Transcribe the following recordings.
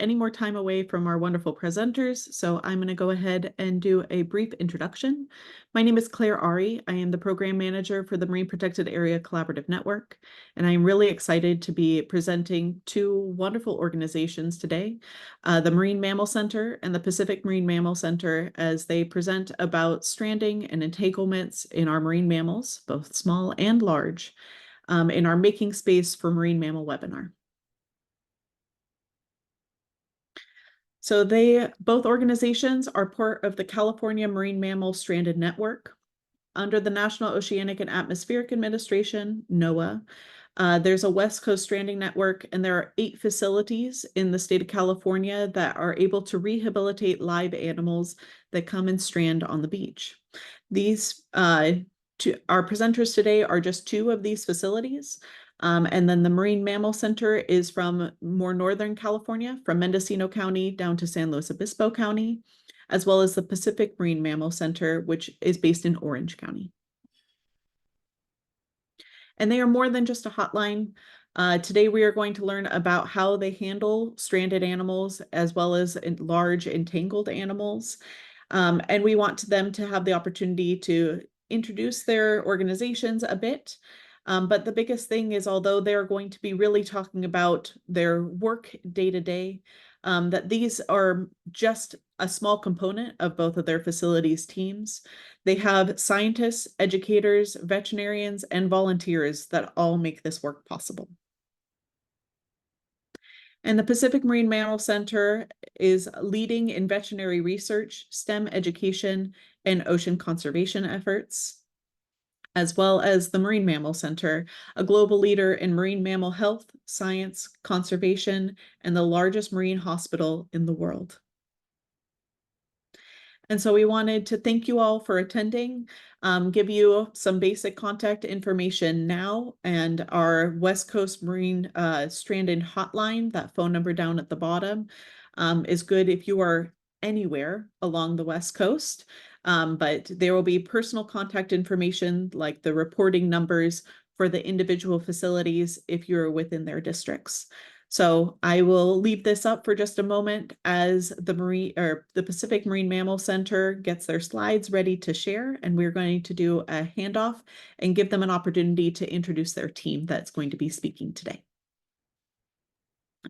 any more time away from our wonderful presenters, so I'm going to go ahead and do a brief introduction. My name is Claire Ari. I am the Program Manager for the Marine Protected Area Collaborative Network, and I am really excited to be presenting two wonderful organizations today, the Marine Mammal Center and the Pacific Marine Mammal Center, as they present about stranding and entanglements in our marine mammals, both small and large, in our Making Space for Marine Mammal webinar. So both organizations are part of the California Marine Mammal Stranded Network. Under the National Oceanic and Atmospheric Administration, NOAA, there's a West Coast Stranding Network, and there are 8 facilities in the state of California that are able to rehabilitate live animals that come and strand on the beach. These our presenters today are just 2 of these facilities. And then the Marine Mammal Center is from more Northern California, from Mendocino County down to San Luis Obispo County, as well as the Pacific Marine Mammal Center, which is based in Orange County. And they are more than just a hotline. Today, we are going to learn about how they handle stranded animals as well as large entangled animals. And we want them to have the opportunity to introduce their organizations a bit. But the biggest thing is, although they're going to be really talking about their work day to day, that these are just a small component of both of their facilities teams. They have scientists, educators, veterinarians, and volunteers that all make this work possible. And the Pacific Marine Mammal Center is leading in veterinary research, STEM education, and ocean conservation efforts, as well as the Marine Mammal Center, a global leader in marine mammal health, science, conservation, and the largest marine hospital in the world. And so we wanted to thank you all for attending, give you some basic contact information now, and our West Coast Marine Stranded Hotline, that phone number down at the bottom, is good if you are anywhere along the West Coast. But there will be personal contact information like the reporting numbers for the individual facilities if you're within their districts. So I will leave this up for just a moment as the Pacific Marine Mammal Center gets their slides ready to share, and we're going to do a handoff and give them an opportunity to introduce their team that's going to be speaking today.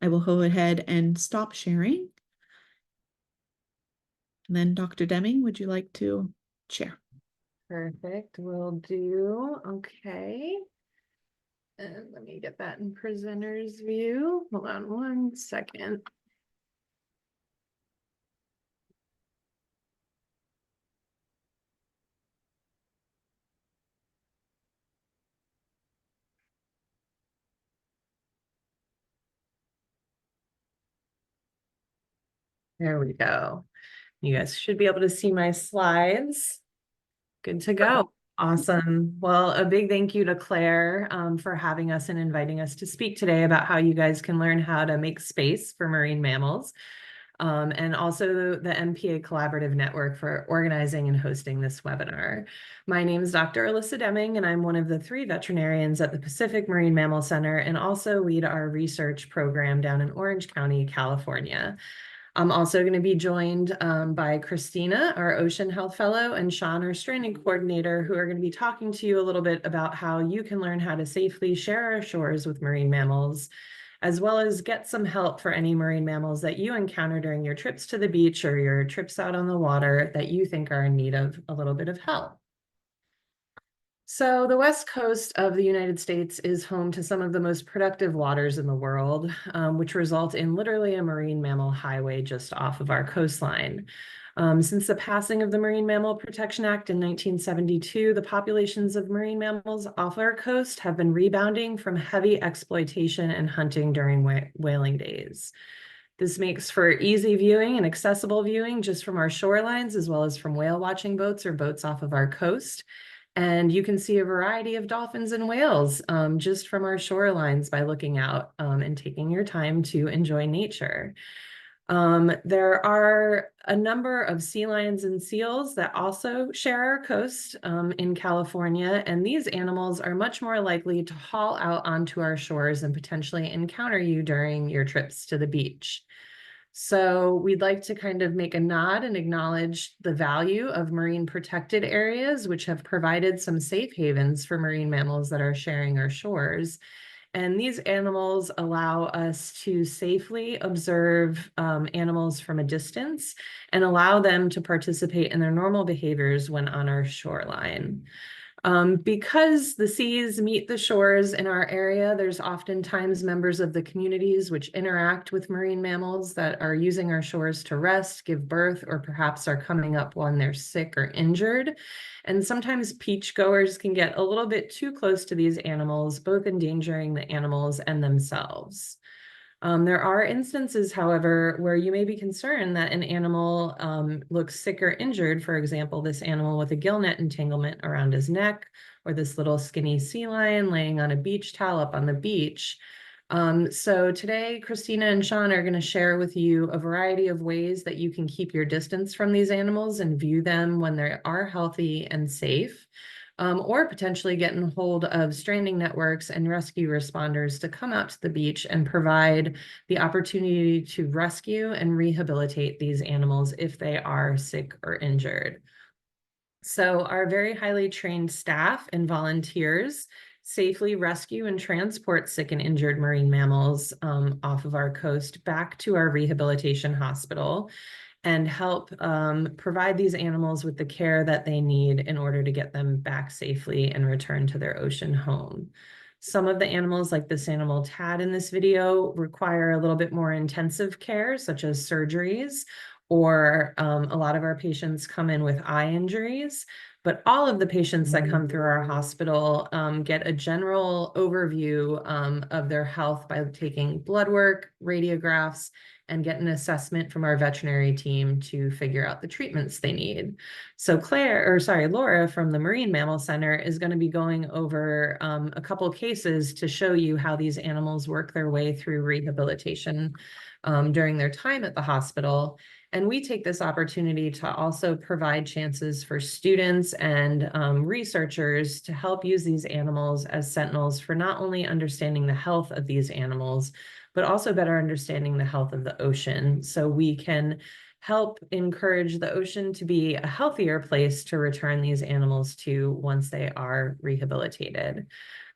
I will go ahead and stop sharing. And then Dr. Deming, would you like to share? Perfect, will do. Okay. And let me get that in presenter's view. Hold on 1 second. There we go. You guys should be able to see my slides. Good to go. Awesome. Well, a big thank you to Claire for having us and inviting us to speak today about how you guys can learn how to make space for marine mammals. And also the MPA Collaborative Network for organizing and hosting this webinar. My name is Dr. Alyssa Deming, and I'm one of the 3 veterinarians at the Pacific Marine Mammal Center and also lead our research program down in Orange County, California. I'm also going to be joined by Christina, our Ocean Health Fellow, and Sean, our Stranding Coordinator, who are going to be talking to you a little bit about how you can learn how to safely share our shores with marine mammals, as well as get some help for any marine mammals that you encounter during your trips to the beach or your trips out on the water that you think are in need of a little bit of help. So the West Coast of the United States is home to some of the most productive waters in the world, which result in literally a marine mammal highway just off of our coastline. Since the passing of the Marine Mammal Protection Act in 1972, the populations of marine mammals off our coast have been rebounding from heavy exploitation and hunting during whaling days. This makes for easy viewing and accessible viewing just from our shorelines, as well as from whale watching boats or boats off of our coast. And you can see a variety of dolphins and whales just from our shorelines by looking out and taking your time to enjoy nature. There are a number of sea lions and seals that also share our coast in California, and these animals are much more likely to haul out onto our shores and potentially encounter you during your trips to the beach. So we'd like to kind of make a nod and acknowledge the value of marine protected areas, which have provided some safe havens for marine mammals that are sharing our shores. And these animals allow us to safely observe animals from a distance and allow them to participate in their normal behaviors when on our shoreline. Because the seas meet the shores in our area, there's oftentimes members of the communities which interact with marine mammals that are using our shores to rest, give birth, or perhaps are coming up when they're sick or injured. And sometimes beachgoers can get a little bit too close to these animals, both endangering the animals and themselves. There are instances, however, where you may be concerned that an animal looks sick or injured. For example, this animal with a gill net entanglement around his neck, or this little skinny sea lion laying on a beach towel up on the beach. So today, Christina and Sean are going to share with you a variety of ways that you can keep your distance from these animals and view them when they are healthy and safe. Or potentially getting hold of stranding networks and rescue responders to come out to the beach and provide the opportunity to rescue and rehabilitate these animals if they are sick or injured. So our very highly trained staff and volunteers safely rescue and transport sick and injured marine mammals off of our coast back to our rehabilitation hospital and help provide these animals with the care that they need in order to get them back safely and return to their ocean home. Some of the animals, like this animal Tad in this video, require a little bit more intensive care, such as surgeries, or a lot of our patients come in with eye injuries. But all of the patients that come through our hospital get a general overview of their health by taking blood work, radiographs, and get an assessment from our veterinary team to figure out the treatments they need. So Laura from the Marine Mammal Center is going to be going over a couple cases to show you how these animals work their way through rehabilitation during their time at the hospital. And we take this opportunity to also provide chances for students and researchers to help use these animals as sentinels for not only understanding the health of these animals, but also better understanding the health of the ocean, so we can help encourage the ocean to be a healthier place to return these animals to once they are rehabilitated.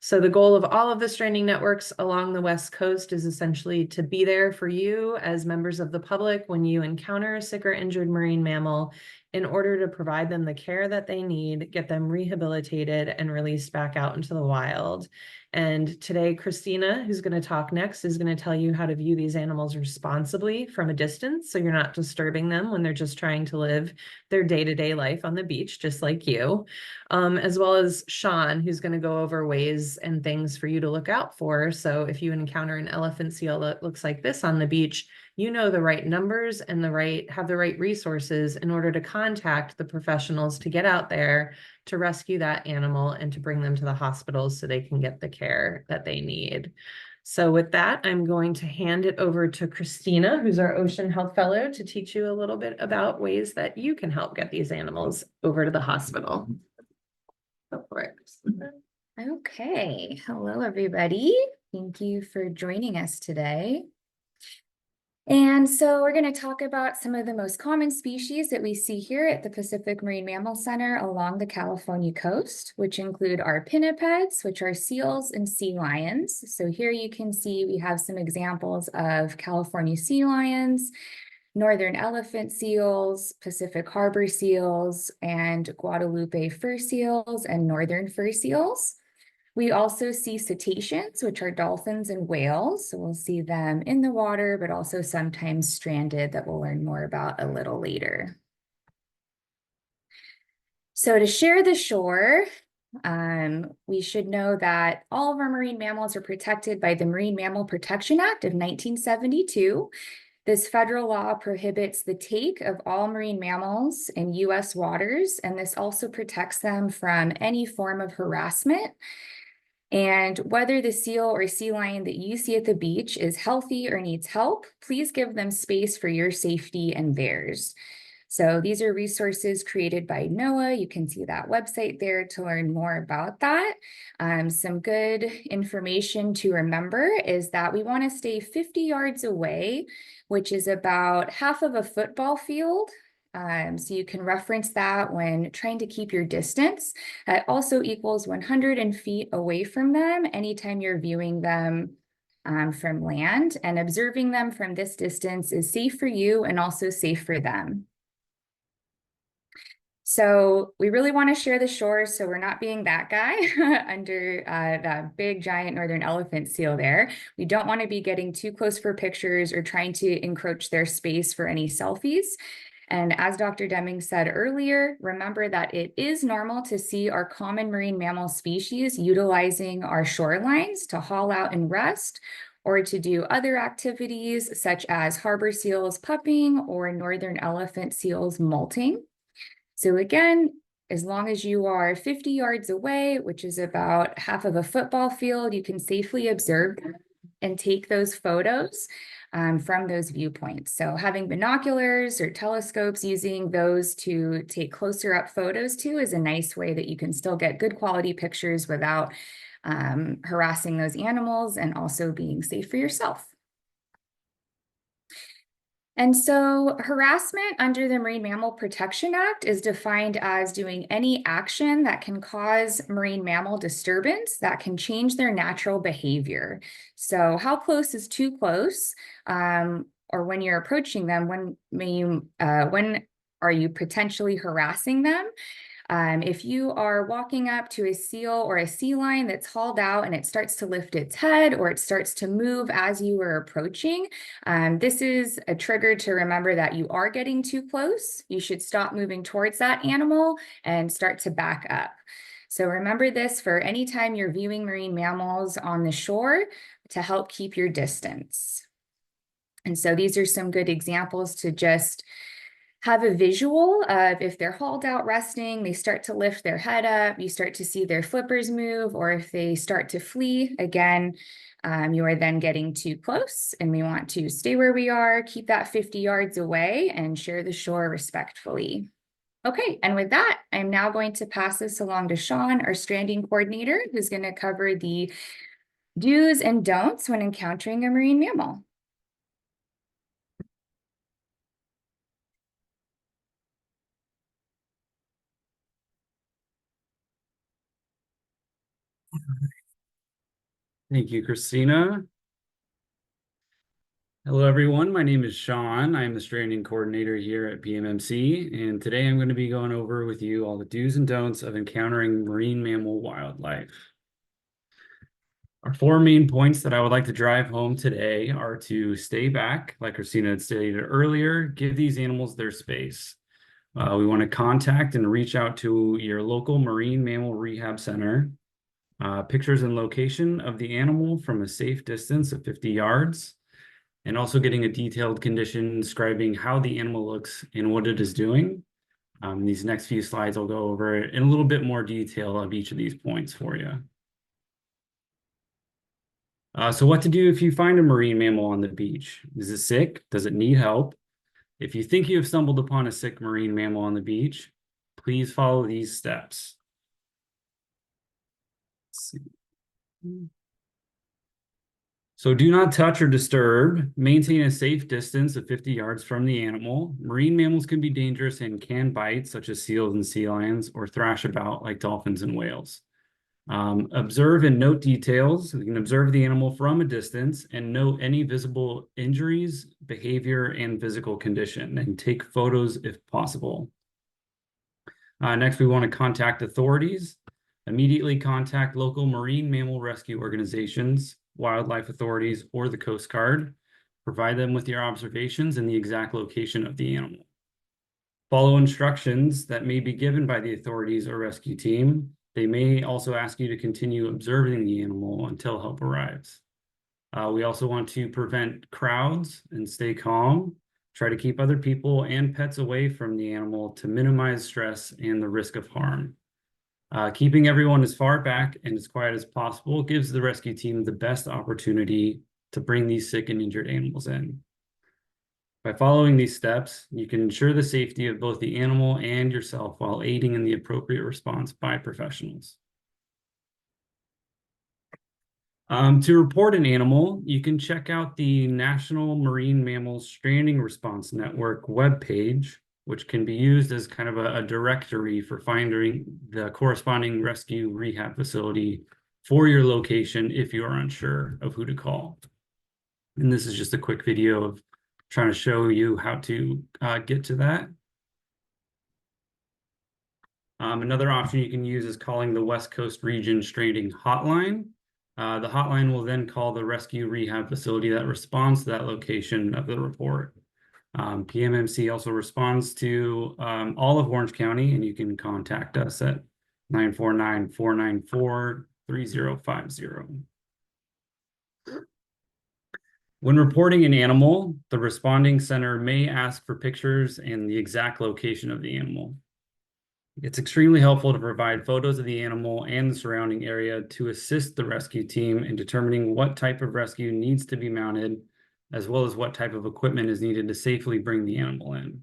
So the goal of all of the stranding networks along the West Coast is essentially to be there for you as members of the public when you encounter a sick or injured marine mammal, in order to provide them the care that they need, get them rehabilitated and released back out into the wild. And today, Christina, who's going to talk next, is going to tell you how to view these animals responsibly from a distance, so you're not disturbing them when they're just trying to live their day-to-day life on the beach, just like you. As well as Sean, who's going to go over ways and things for you to look out for. So if you encounter an elephant seal that looks like this on the beach, you know the right numbers and have the right resources in order to contact the professionals to get out there to rescue that animal and to bring them to the hospital so they can get the care that they need. So with that, I'm going to hand it over to Christina, who's our Ocean Health Fellow, to teach you a little bit about ways that you can help get these animals over to the hospital. Go for it, Christina. Okay, hello everybody. Thank you for joining us today. And so we're going to talk about some of the most common species that we see here at the Pacific Marine Mammal Center along the California coast, which include our pinnipeds, which are seals and sea lions. So here you can see we have some examples of California sea lions, northern elephant seals, Pacific harbor seals, and Guadalupe fur seals and northern fur seals. We also see cetaceans, which are dolphins and whales. So we'll see them in the water, but also sometimes stranded, that we'll learn more about a little later. So to share the shore, we should know that all of our marine mammals are protected by the Marine Mammal Protection Act of 1972. This federal law prohibits the take of all marine mammals in U.S. waters, and this also protects them from any form of harassment. And whether the seal or sea lion that you see at the beach is healthy or needs help, please give them space for your safety and theirs. So these are resources created by NOAA. You can see that website there to learn more about that. Some good information to remember is that we want to stay 50 yards away, which is about half of a football field. So you can reference that when trying to keep your distance. That also equals 100 feet away from them anytime you're viewing them from land, and observing them from this distance is safe for you and also safe for them. So we really want to share the shore, so we're not being that guy under that big giant northern elephant seal there. We don't want to be getting too close for pictures or trying to encroach their space for any selfies. And as Dr. Deming said earlier, remember that it is normal to see our common marine mammal species utilizing our shorelines to haul out and rest, or to do other activities such as harbor seals pupping or northern elephant seals molting. So again, as long as you are 50 yards away, which is about half of a football field, you can safely observe and take those photos from those viewpoints. So having binoculars or telescopes, using those to take closer up photos too, is a nice way that you can still get good quality pictures without harassing those animals and also being safe for yourself. And so harassment under the Marine Mammal Protection Act is defined as doing any action that can cause marine mammal disturbance that can change their natural behavior. So how close is too close? Or when you're approaching them, when are you potentially harassing them? If you are walking up to a seal or a sea lion that's hauled out and it starts to lift its head or it starts to move as you are approaching, this is a trigger to remember that you are getting too close. You should stop moving towards that animal and start to back up. So remember this for any time you're viewing marine mammals on the shore to help keep your distance. And so these are some good examples to just have a visual of if they're hauled out resting, they start to lift their head up, you start to see their flippers move, or if they start to flee, again, you are then getting too close, and we want to stay where we are, keep that 50 yards away, and share the shore respectfully. Okay, and with that, I'm now going to pass this along to Sean, our stranding coordinator, who's going to cover the do's and don'ts when encountering a marine mammal. Thank you, Christina. Hello, everyone. My name is Sean. I am the stranding coordinator here at PMMC, and today I'm going to be going over with you all the do's and don'ts of encountering marine mammal wildlife. Our four main points that I would like to drive home today are to stay back, like Christina had stated earlier, give these animals their space. We want to contact and reach out to your local marine mammal rehab center. Pictures and location of the animal from a safe distance of 50 yards, and also getting a detailed condition describing how the animal looks and what it is doing. These next few slides I'll go over in a little bit more detail of each of these points for you. So what to do if you find a marine mammal on the beach? Is it sick? Does it need help? If you think you have stumbled upon a sick marine mammal on the beach, please follow these steps. Let's see. So do not touch or disturb. Maintain a safe distance of 50 yards from the animal. Marine mammals can be dangerous and can bite, such as seals and sea lions, or thrash about like dolphins and whales. Observe and note details. You can observe the animal from a distance and note any visible injuries, behavior, and physical condition, and take photos if possible. Next, we want to contact authorities. Immediately contact local marine mammal rescue organizations, wildlife authorities, or the Coast Guard. Provide them with your observations and the exact location of the animal. Follow instructions that may be given by the authorities or rescue team. They may also ask you to continue observing the animal until help arrives. We also want to prevent crowds and stay calm. Try to keep other people and pets away from the animal to minimize stress and the risk of harm. Keeping everyone as far back and as quiet as possible gives the rescue team the best opportunity to bring these sick and injured animals in. By following these steps, you can ensure the safety of both the animal and yourself while aiding in the appropriate response by professionals. To report an animal, you can check out the National Marine Mammals Stranding Response Network webpage, which can be used as kind of a directory for finding the corresponding rescue rehab facility for your location if you are unsure of who to call. And this is just a quick video of trying to show you how to get to that. Another option you can use is calling the West Coast Region Stranding Hotline. The hotline will then call the rescue rehab facility that responds to that location of the report. PMMC also responds to all of Orange County, and you can contact us at 949-494-3050. When reporting an animal, the responding center may ask for pictures and the exact location of the animal. It's extremely helpful to provide photos of the animal and the surrounding area to assist the rescue team in determining what type of rescue needs to be mounted, as well as what type of equipment is needed to safely bring the animal in.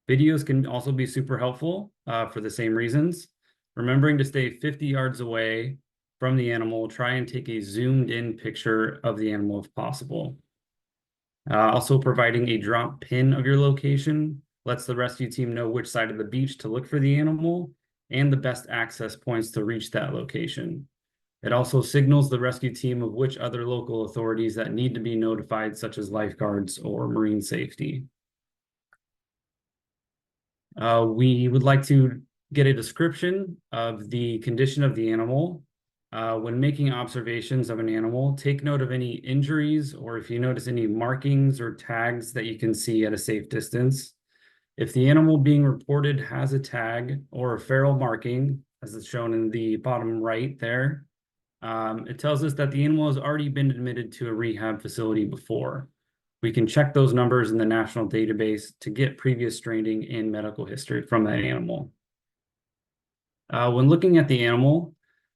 Videos can also be super helpful for the same reasons. Remembering to stay 50 yards away from the animal, try and take a zoomed in picture of the animal if possible. Also providing a drop pin of your location lets the rescue team know which side of the beach to look for the animal and the best access points to reach that location. It also signals the rescue team of which other local authorities that need to be notified, such as lifeguards or marine safety. We would like to get a description of the condition of the animal. When making observations of an animal, take note of any injuries or if you notice any markings or tags that you can see at a safe distance. If the animal being reported has a tag or a feral marking, as is shown in the bottom right there, it tells us that the animal has already been admitted to a rehab facility before. We can check those numbers in the national database to get previous stranding and medical history from that animal. When looking at the animal,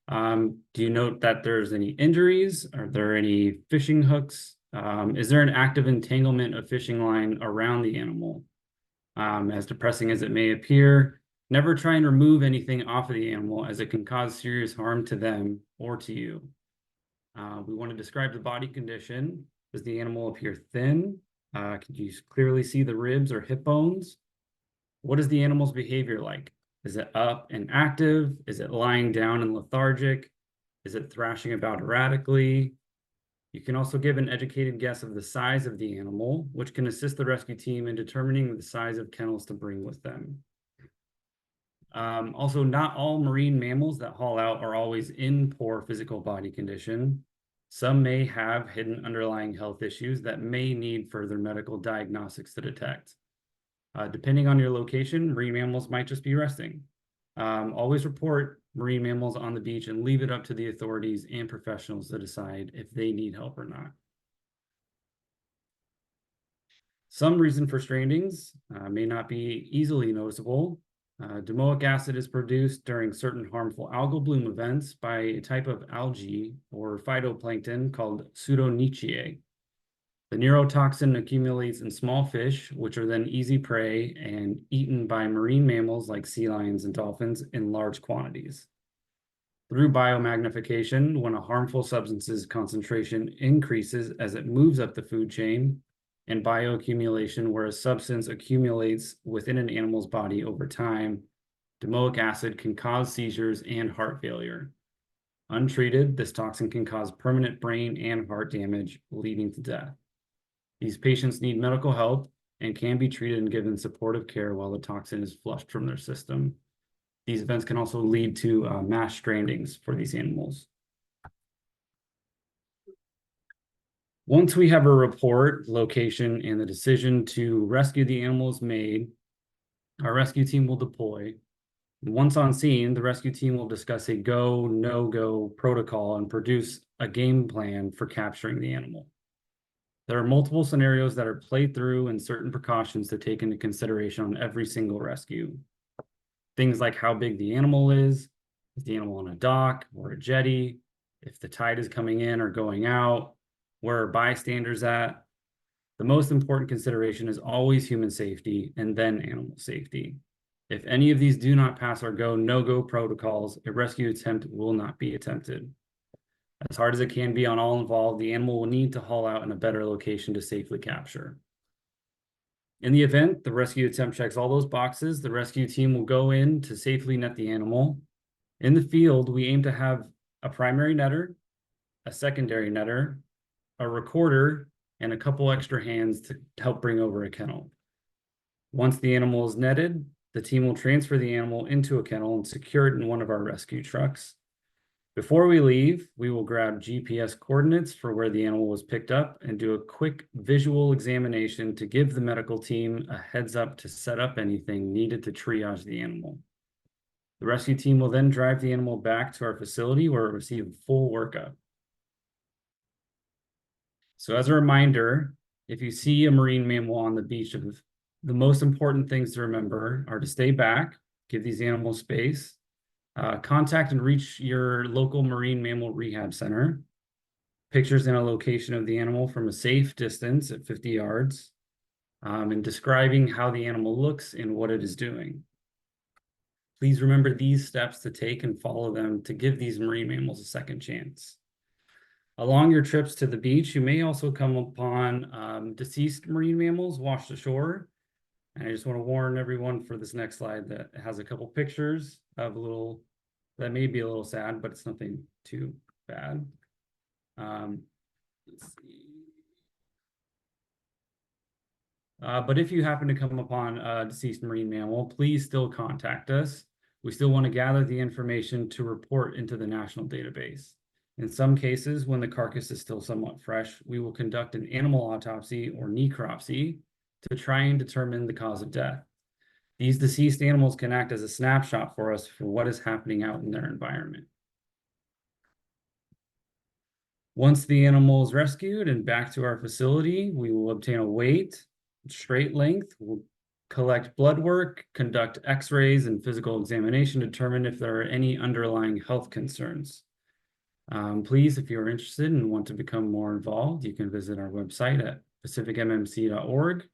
do you note that there's any injuries? Are there any fishing hooks? Is there an active entanglement of fishing line around the animal? As depressing as it may appear, never try and remove anything off of the animal as it can cause serious harm to them or to you. We want to describe the body condition. Does the animal appear thin? Can you clearly see the ribs or hip bones? What is the animal's behavior like? Is it up and active? Is it lying down and lethargic? Is it thrashing about erratically? You can also give an educated guess of the size of the animal, which can assist the rescue team in determining the size of kennels to bring with them. Also, not all marine mammals that haul out are always in poor physical body condition. Some may have hidden underlying health issues that may need further medical diagnostics to detect. Depending on your location, marine mammals might just be resting. Always report marine mammals on the beach and leave it up to the authorities and professionals to decide if they need help or not. Some reason for strandings may not be easily noticeable. Domoic acid is produced during certain harmful algal bloom events by a type of algae or phytoplankton called Pseudonychiae. The neurotoxin accumulates in small fish, which are then easy prey and eaten by marine mammals like sea lions and dolphins in large quantities. Through biomagnification, when a harmful substance's concentration increases as it moves up the food chain, and bioaccumulation, where a substance accumulates within an animal's body over time, domoic acid can cause seizures and heart failure. Untreated, this toxin can cause permanent brain and heart damage, leading to death. These patients need medical help and can be treated and given supportive care while the toxin is flushed from their system. These events can also lead to mass strandings for these animals. Once we have a report, location, and the decision to rescue the animals made, our rescue team will deploy. Once on scene, the rescue team will discuss a go, no-go protocol and produce a game plan for capturing the animal. There are multiple scenarios that are played through and certain precautions to take into consideration on every single rescue. Things like how big the animal is the animal on a dock or a jetty, if the tide is coming in or going out, where are bystanders at, The most important consideration is always human safety and then animal safety. If any of these do not pass our go, no-go protocols, a rescue attempt will not be attempted. As hard as it can be on all involved, the animal will need to haul out in a better location to safely capture. In the event the rescue attempt checks all those boxes, the rescue team will go in to safely net the animal. In the field, we aim to have a primary netter, a secondary netter, a recorder, and a couple extra hands to help bring over a kennel. Once the animal is netted, the team will transfer the animal into a kennel and secure it in one of our rescue trucks. Before we leave, we will grab GPS coordinates for where the animal was picked up and do a quick visual examination to give the medical team a heads up to set up anything needed to triage the animal. The rescue team will then drive the animal back to our facility where it will receive a full workup. So as a reminder, if you see a marine mammal on the beach, the most important things to remember are to stay back, give these animals space, contact and reach your local marine mammal rehab center, pictures and a location of the animal from a safe distance at 50 yards, and describing how the animal looks and what it is doing. Please remember these steps to take and follow them to give these marine mammals a second chance. Along your trips to the beach, you may also come upon deceased marine mammals washed ashore. And I just want to warn everyone for this next slide that has a couple pictures of that may be a little sad, but it's nothing too bad. Let's see. But if you happen to come upon a deceased marine mammal, please still contact us. We still want to gather the information to report into the national database. In some cases, when the carcass is still somewhat fresh, we will conduct an animal autopsy or necropsy to try and determine the cause of death. These deceased animals can act as a snapshot for us for what is happening out in their environment. Once the animal is rescued and back to our facility, we will obtain a weight, straight length, we'll collect blood work, conduct x-rays and physical examination to determine if there are any underlying health concerns. Please, if you're interested and want to become more involved, you can visit our website at pacificmmc.org.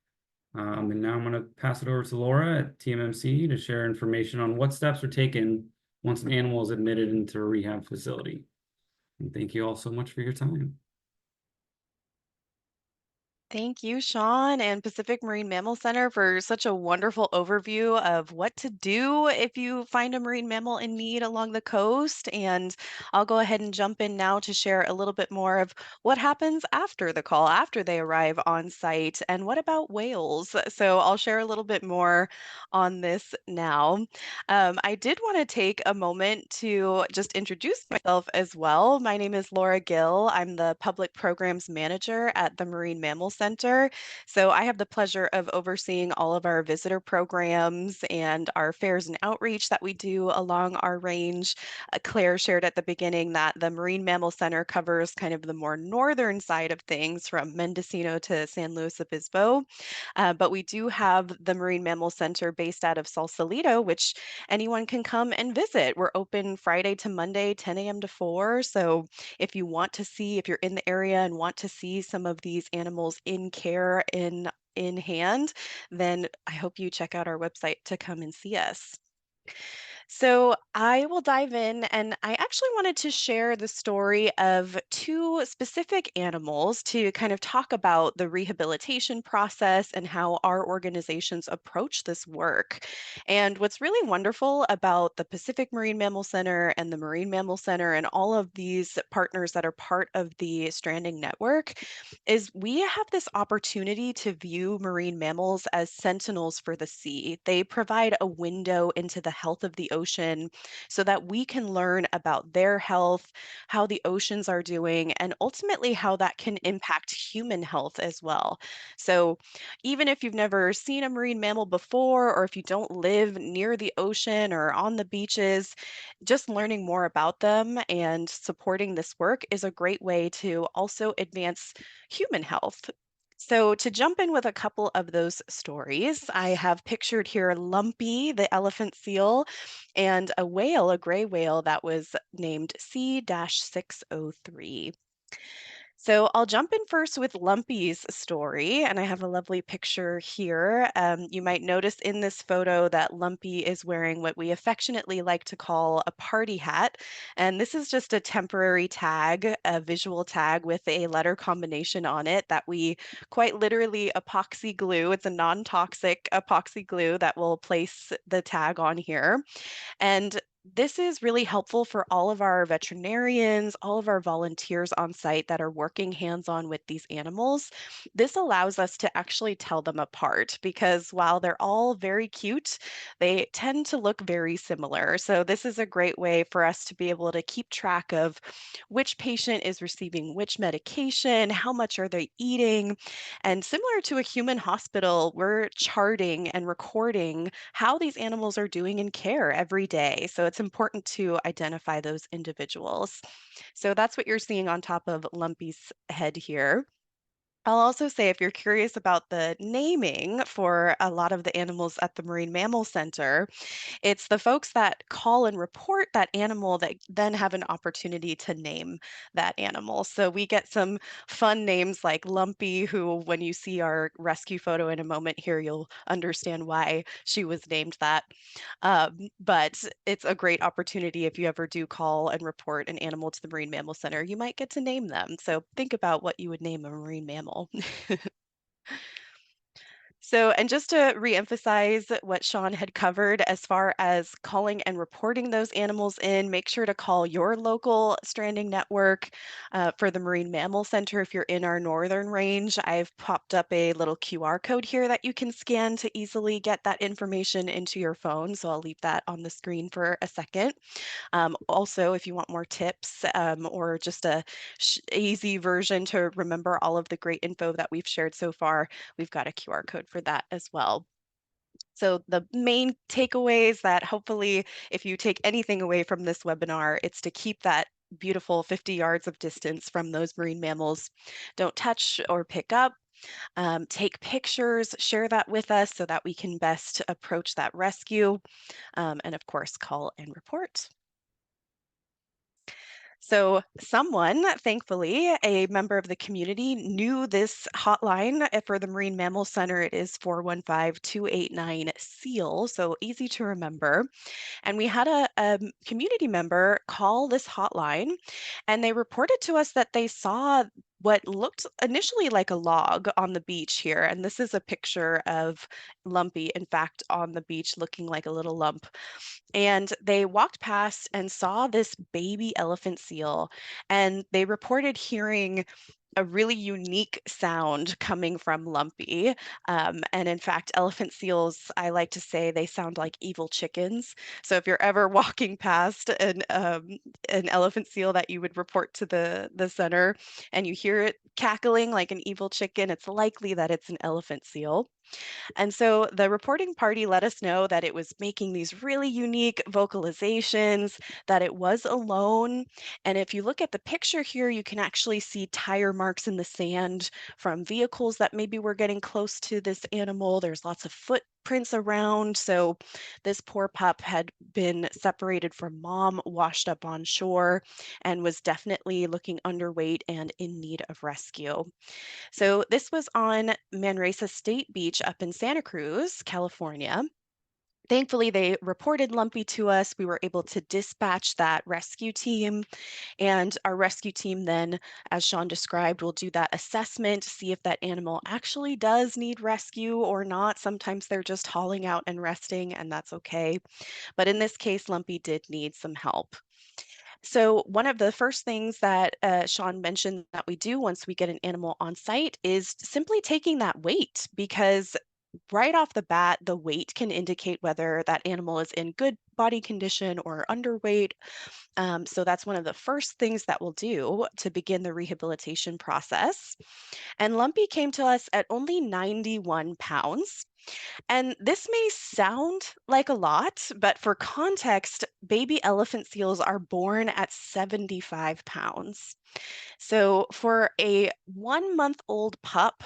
And now I'm going to pass it over to Laura at TMMC to share information on what steps are taken once an animal is admitted into a rehab facility. And thank you all so much for your time. Thank you, Sean and Pacific Marine Mammal Center for such a wonderful overview of what to do if you find a marine mammal in need along the coast. And I'll go ahead and jump in now to share a little bit more of what happens after the call, after they arrive on site, and what about whales. So I'll share a little bit more on this now. I did want to take a moment to just introduce myself as well. My name is Laura Gill. I'm the Public Programs Manager at the Marine Mammal Center. So I have the pleasure of overseeing all of our visitor programs and our fairs and outreach that we do along our range. Claire shared at the beginning that the Marine Mammal Center covers kind of the more northern side of things from Mendocino to San Luis Obispo. But we do have the Marine Mammal Center based out of Sausalito, which anyone can come and visit. We're open Friday to Monday, 10 a.m. to 4. So if you want to see, if you're in the area and want to see some of these animals in care in hand, then I hope you check out our website to come and see us. So I will dive in, and I actually wanted to share the story of two specific animals to kind of talk about the rehabilitation process and how our organizations approach this work. And what's really wonderful about the Pacific Marine Mammal Center and the Marine Mammal Center and all of these partners that are part of the Stranding Network is we have this opportunity to view marine mammals as sentinels for the sea. They provide a window into the health of the ocean so that we can learn about their health, how the oceans are doing, and ultimately how that can impact human health as well. So, even if you've never seen a marine mammal before, or if you don't live near the ocean or on the beaches, just learning more about them and supporting this work is a great way to also advance human health. So, to jump in with a couple of those stories, I have pictured here Lumpy, the elephant seal, and a whale, a gray whale that was named C 603. So I'll jump in first with Lumpy's story, and I have a lovely picture here. You might notice in this photo that Lumpy is wearing what we affectionately like to call a party hat. And this is just a temporary tag, a visual tag with a letter combination on it that we quite literally epoxy glue. It's a non-toxic epoxy glue that will place the tag on here. And this is really helpful for all of our veterinarians, all of our volunteers on site that are working hands on with these animals. This allows us to actually tell them apart because while they're all very cute, they tend to look very similar. So, this is a great way for us to be able to keep track of which patient is receiving which medication, how much are they eating. And similar to a human hospital, we're charting and recording how these animals are doing in care every day. So it's important to identify those individuals. So that's what you're seeing on top of Lumpy's head here. I'll also say if you're curious about the naming for a lot of the animals at the Marine Mammal Center, it's the folks that call and report that animal that then have an opportunity to name that animal. So we get some fun names like Lumpy, who, when you see our rescue photo in a moment here, you'll understand why she was named that. But it's a great opportunity if you ever do call and report an animal to the Marine Mammal Center, you might get to name them. So think about what you would name a marine mammal. So, and just to reemphasize what Sean had covered as far as calling and reporting those animals in, make sure to call your local stranding network for the Marine Mammal Center if you're in our northern range. I've popped up a little QR code here that you can scan to easily get that information into your phone. So I'll leave that on the screen for a second. Also, if you want more tips or just a easy version to remember all of the great info that we've shared so far, we've got a QR code for that as well. So the main takeaways that hopefully if you take anything away from this webinar, it's to keep that beautiful 50 yards of distance from those marine mammals. Don't touch or pick up. Take pictures, share that with us so that we can best approach that rescue. And of course, call and report. So, someone, thankfully, a member of the community, knew this hotline for the Marine Mammal Center. It is 415-289-SEAL, so easy to remember. And we had a community member call this hotline, and they reported to us that they saw what looked initially like a log on the beach here. And this is a picture of Lumpy, in fact, on the beach looking like a little lump. And they walked past and saw this baby elephant seal, and they reported hearing a really unique sound coming from Lumpy. And in fact, elephant seals, I like to say they sound like evil chickens. So if you're ever walking past an elephant seal that you would report to the center and you hear it cackling like an evil chicken, it's likely that it's an elephant seal. And so the reporting party let us know that it was making these really unique vocalizations, that it was alone. And if you look at the picture here, you can actually see tire marks in the sand from vehicles that maybe were getting close to this animal. There's lots of footprints around. So this poor pup had been separated from mom, washed up on shore, and was definitely looking underweight and in need of rescue. So this was on Manresa State Beach up in Santa Cruz, California. Thankfully, they reported Lumpy to us. We were able to dispatch that rescue team. And our rescue team then, as Sean described, will do that assessment, see if that animal actually does need rescue or not. Sometimes they're just hauling out and resting, and that's okay. But in this case, Lumpy did need some help. So one of the first things that Sean mentioned that we do once we get an animal on site is simply taking that weight, because right off the bat, the weight can indicate whether that animal is in good body condition or underweight. So that's one of the first things that we'll do to begin the rehabilitation process. And Lumpy came to us at only 91 pounds. And this may sound like a lot, but for context, baby elephant seals are born at 75 pounds. So for a 1 month old pup,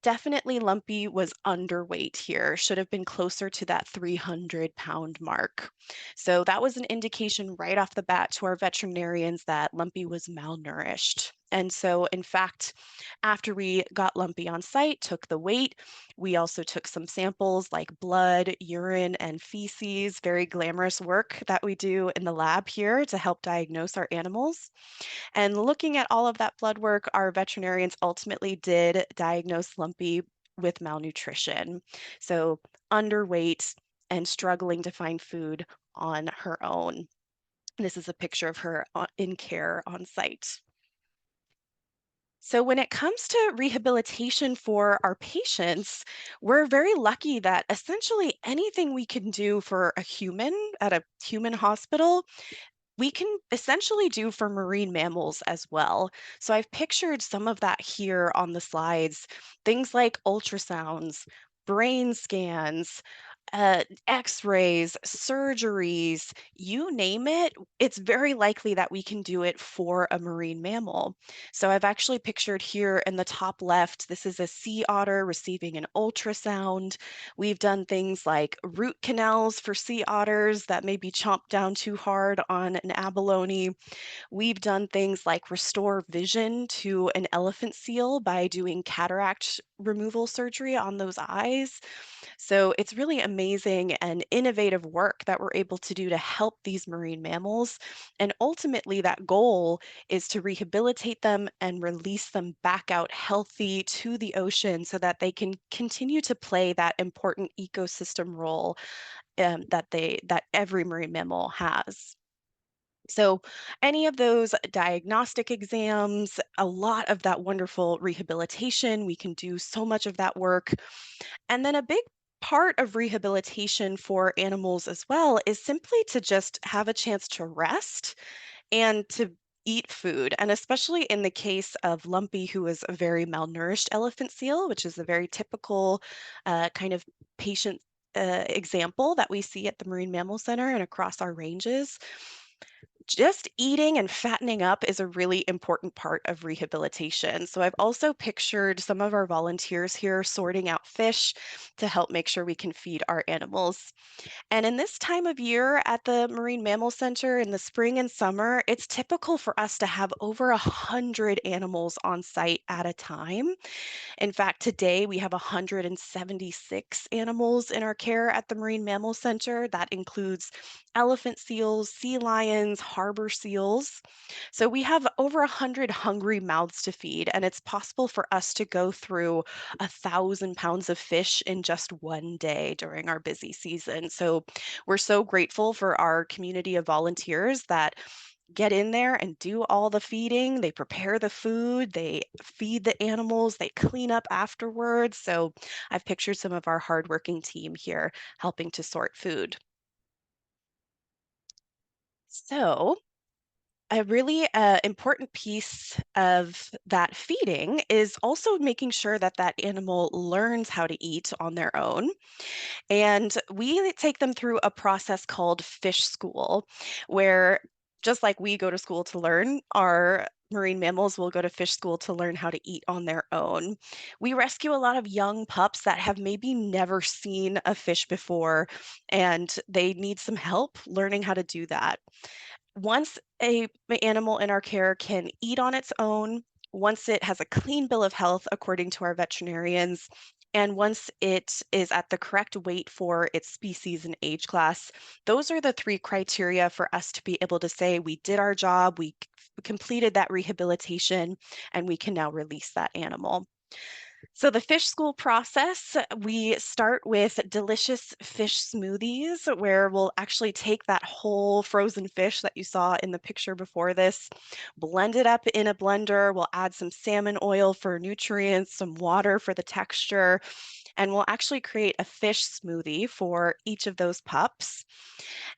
definitely Lumpy was underweight here, should have been closer to that 300-pound mark. So that was an indication right off the bat to our veterinarians that Lumpy was malnourished. And so, in fact, after we got Lumpy on site, took the weight, we also took some samples like blood, urine, and feces, very glamorous work that we do in the lab here to help diagnose our animals. And looking at all of that blood work, our veterinarians ultimately did diagnose Lumpy with malnutrition. So, underweight and struggling to find food on her own. This is a picture of her in care on site. So, when it comes to rehabilitation for our patients, we're very lucky that essentially anything we can do for a human at a human hospital, we can essentially do for marine mammals as well. So, I've pictured some of that here on the slides. Things like ultrasounds, brain scans, x-rays, surgeries, you name it, it's very likely that we can do it for a marine mammal. So I've actually pictured here in the top left, this is a sea otter receiving an ultrasound. We've done things like root canals for sea otters that may be chomped down too hard on an abalone. We've done things like restore vision to an elephant seal by doing cataract removal surgery on those eyes. So it's really amazing and innovative work that we're able to do to help these marine mammals. And ultimately, that goal is to rehabilitate them and release them back out healthy to the ocean so that they can continue to play that important ecosystem role that every marine mammal has. So, any of those diagnostic exams, a lot of that wonderful rehabilitation, we can do so much of that work. And then a big part of rehabilitation for animals as well is simply to just have a chance to rest and to eat food. And especially in the case of Lumpy, who is a very malnourished elephant seal, which is a very typical kind of patient example that we see at the Marine Mammal Center and across our ranges. Just eating and fattening up is a really important part of rehabilitation. So I've also pictured some of our volunteers here sorting out fish to help make sure we can feed our animals. And in this time of year at the Marine Mammal Center in the spring and summer, it's typical for us to have over 100 animals on site at a time. In fact, today we have 176 animals in our care at the Marine Mammal Center. That includes elephant seals, sea lions, harbor seals. So we have over 100 hungry mouths to feed, and it's possible for us to go through 1,000 pounds of fish in just one day during our busy season. So we're so grateful for our community of volunteers that get in there and do all the feeding. They prepare the food, they feed the animals, they clean up afterwards. So I've pictured some of our hardworking team here helping to sort food. So a really important piece of that feeding is also making sure that that animal learns how to eat on their own. And we take them through a process called fish school, where just like we go to school to learn, our marine mammals will go to fish school to learn how to eat on their own. We rescue a lot of young pups that have maybe never seen a fish before, and they need some help learning how to do that. Once a animal in our care can eat on its own, once it has a clean bill of health according to our veterinarians, and once it is at the correct weight for its species and age class, those are the three criteria for us to be able to say we did our job, we completed that rehabilitation, and we can now release that animal. So the fish school process, we start with delicious fish smoothies where we'll actually take that whole frozen fish that you saw in the picture before this, blend it up in a blender. We'll add some salmon oil for nutrients, some water for the texture, and we'll actually create a fish smoothie for each of those pups.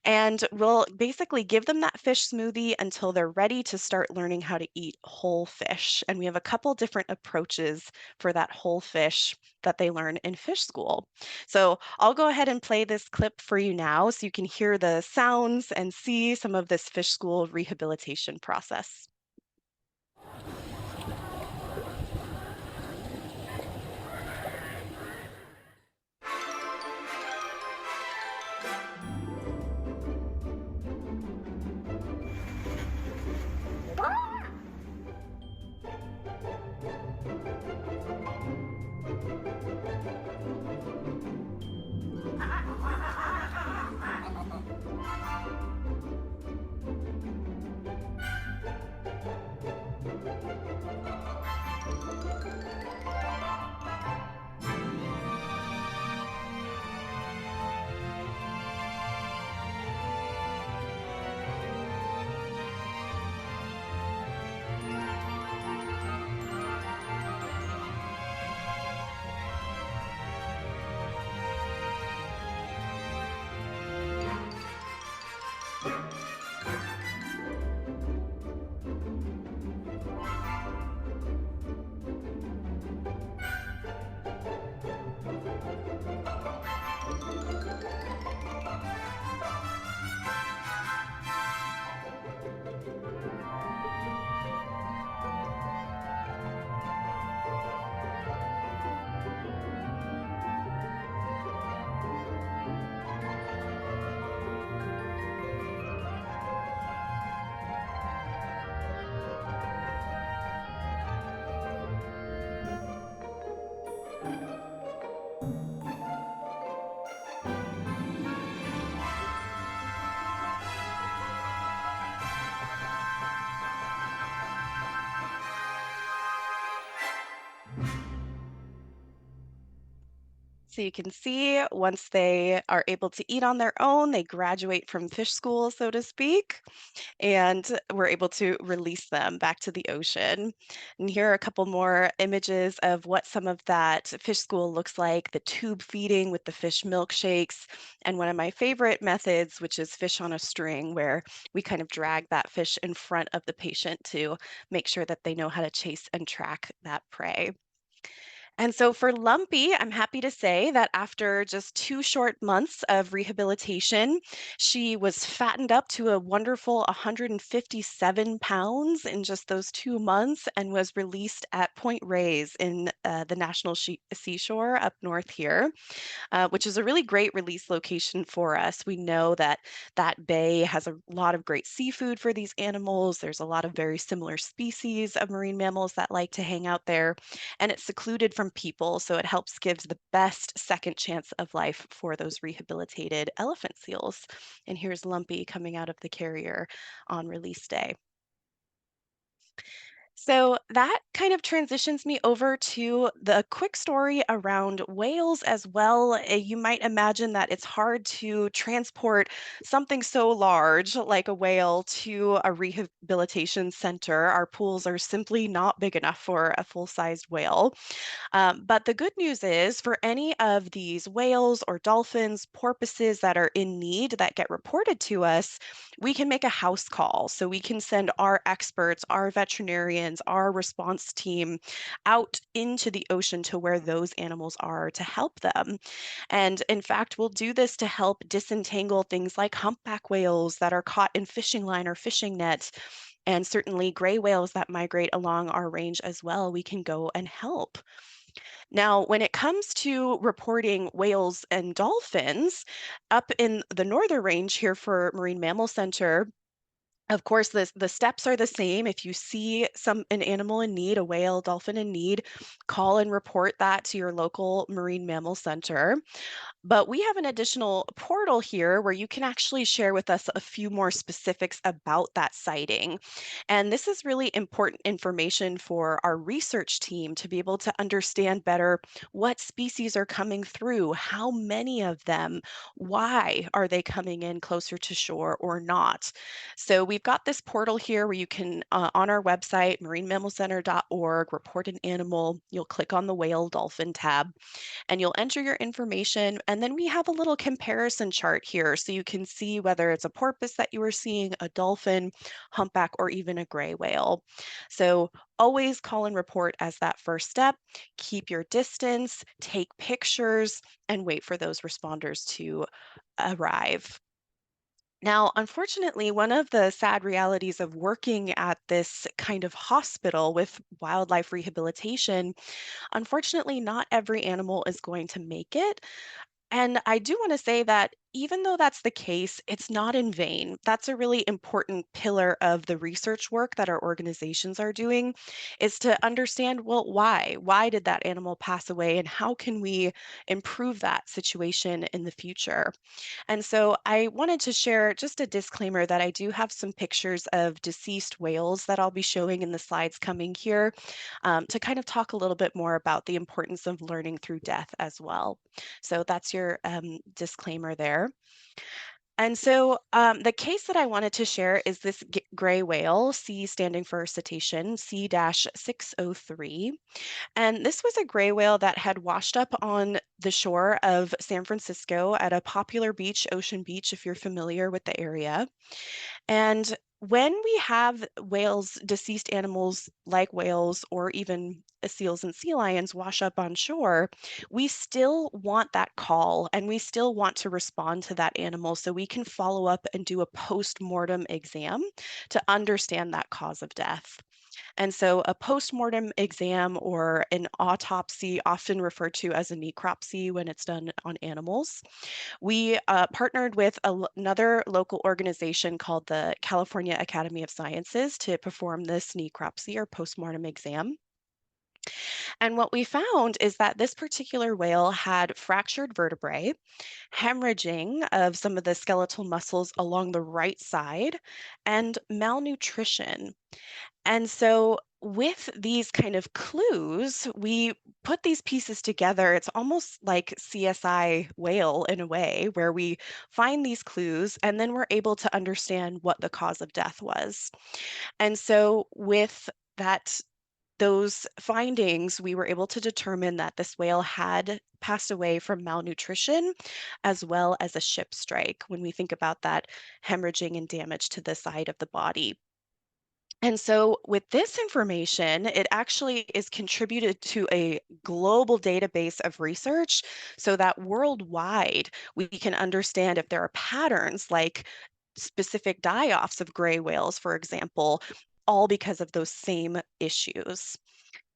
And we'll basically give them that fish smoothie until they're ready to start learning how to eat whole fish. And we have a couple different approaches for that whole fish that they learn in fish school. So I'll go ahead and play this clip for you now so you can hear the sounds and see some of this fish school rehabilitation process. So you can see once they are able to eat on their own, they graduate from fish school, so to speak, and we're able to release them back to the ocean. And here are a couple more images of what some of that fish school looks like, the tube feeding with the fish milkshakes, and one of my favorite methods, which is fish on a string, where we kind of drag that fish in front of the patient to make sure that they know how to chase and track that prey. And so for Lumpy, I'm happy to say that after just 2 short months of rehabilitation, she was fattened up to a wonderful 157 pounds in just those 2 months and was released at Point Reyes in the National Seashore up north here, which is a really great release location for us. We know that that bay has a lot of great seafood for these animals. There's a lot of very similar species of marine mammals that like to hang out there, and it's secluded from people, so it helps give the best second chance of life for those rehabilitated elephant seals. And here's Lumpy coming out of the carrier on release day. So that kind of transitions me over to the quick story around whales as well. You might imagine that it's hard to transport something so large like a whale to a rehabilitation center. Our pools are simply not big enough for a full-sized whale. But the good news is for any of these whales or dolphins, porpoises that are in need that get reported to us, we can make a house call. So we can send our experts, our veterinarians, our response team out into the ocean to where those animals are to help them. And in fact, we'll do this to help disentangle things like humpback whales that are caught in fishing line or fishing nets. And certainly gray whales that migrate along our range as well, we can go and help. Now, when it comes to reporting whales and dolphins, up in the northern range here for Marine Mammal Center, of course, the steps are the same. If you see an animal in need, a whale, dolphin in need, call and report that to your local Marine Mammal Center. But we have an additional portal here where you can actually share with us a few more specifics about that sighting. And this is really important information for our research team to be able to understand better what species are coming through, how many of them, why are they coming in closer to shore or not. So we've got this portal here where you can, on our website, marinemammalcenter.org, report an animal. You'll click on the whale dolphin tab and you'll enter your information. And then we have a little comparison chart here so you can see whether it's a porpoise that you are seeing, a dolphin, humpback, or even a gray whale. So always call and report as that first step. Keep your distance, take pictures, and wait for those responders to arrive. Now, unfortunately, one of the sad realities of working at this kind of hospital with wildlife rehabilitation, unfortunately, not every animal is going to make it. And I do want to say that even though that's the case, it's not in vain. That's a really important pillar of the research work that our organizations are doing, is to understand, well, why? Why did that animal pass away, and how can we improve that situation in the future? And so I wanted to share just a disclaimer that I do have some pictures of deceased whales that I'll be showing in the slides coming here, to kind of talk a little bit more about the importance of learning through death as well. So that's your disclaimer there. And so the case that I wanted to share is this gray whale, C standing for cetacean, C-603. And this was a gray whale that had washed up on the shore of San Francisco at a popular beach, Ocean Beach, if you're familiar with the area. And when we have whales, deceased animals like whales or even seals and sea lions wash up on shore, we still want that call and we still want to respond to that animal so we can follow up and do a post-mortem exam to understand that cause of death. And so a post-mortem exam or an autopsy, often referred to as a necropsy when it's done on animals, we partnered with another local organization called the California Academy of Sciences to perform this necropsy or postmortem exam. And what we found is that this particular whale had fractured vertebrae, hemorrhaging of some of the skeletal muscles along the right side, and malnutrition. And so, with these kind of clues, we put these pieces together. It's almost like CSI whale in a way, where we find these clues and then we're able to understand what the cause of death was. And so, with that, those findings, we were able to determine that this whale had passed away from malnutrition as well as a ship strike when we think about that hemorrhaging and damage to the side of the body. And so, with this information, it actually is contributed to a global database of research so that worldwide we can understand if there are patterns like specific die offs of gray whales, for example, all because of those same issues.